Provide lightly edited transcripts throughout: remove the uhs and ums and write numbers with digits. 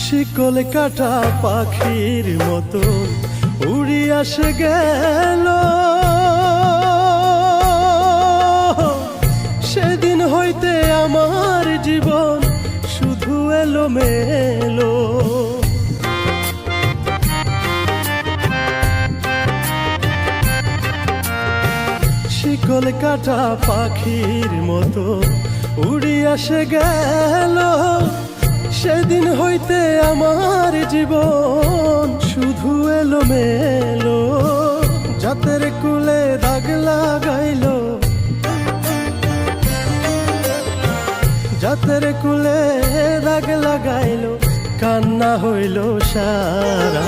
শিকল কাটা পাখির মতো উড়িয়া সে গেল। সেদিন হইতে আমার জীবন শুধু এলোমেলো। শিকল কাটা পাখির মতো উড়িয়া সে গেল। সেদিন হইতে আমার জীবন শুধু এলোমেলো। জাতের কুলে দাগ লাগাইল, জাতের কুলে দাগ লাগাইল, কান্না হইল সারা।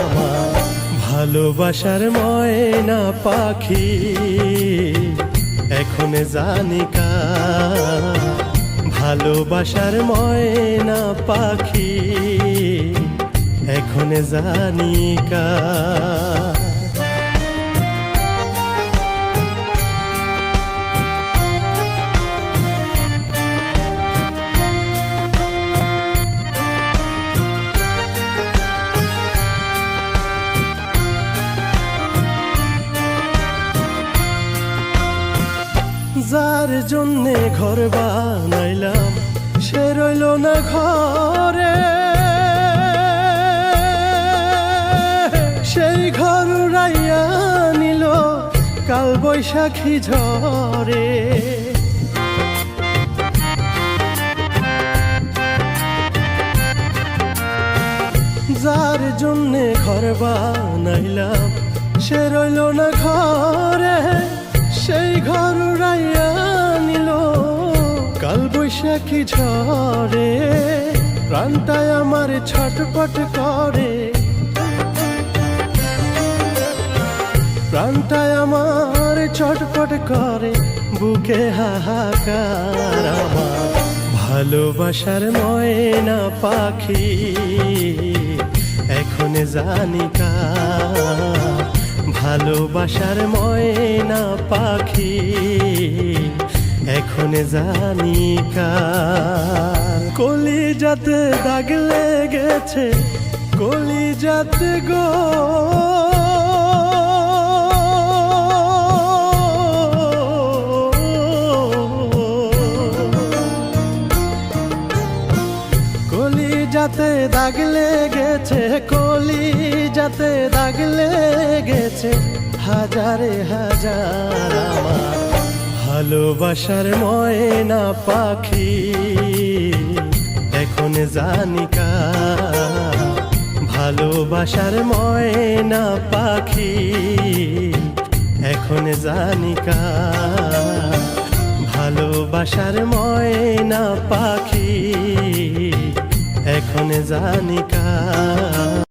ভালোবাসার ময়না পাখি এখন জানি কার। ভালোবাসার ময়না পাখি এখন জানি কার। যার জন্যে ঘর বানাইলাম সে রইল না ঘরে। সেই ঘর উড়াইয়া নিল কাল বৈশাখী ঝড়ে। যার জন্যে ঘর বানাইলাম সে রইল না ঘরে। সেই ঘর উড়াইয়া নিল কাল বৈশাখী ঝড়ে। প্রাণটায় আমার ছটপট করে, প্রাণটায় আমার ছটপট করে, বুকে হাহাকার আমার। ভালোবাসার ময়না পাখি এখন জানি কার। ভালোবাসার ময়না পাখি এখন জানি কার। কলিজাতে দাগ লেগেছে, কলিজাতে গো, কলিজাতে দাগ লেগেছে, কলিজাতে দাগ লেগেছে হাজারে হাজার আমার। ভালোবাসার ময়না পাখি এখন জানি কার। ভালোবাসার ময়না পাখি এখন জানি কার। ভালোবাসার ময়না পাখি এখন জানি কার।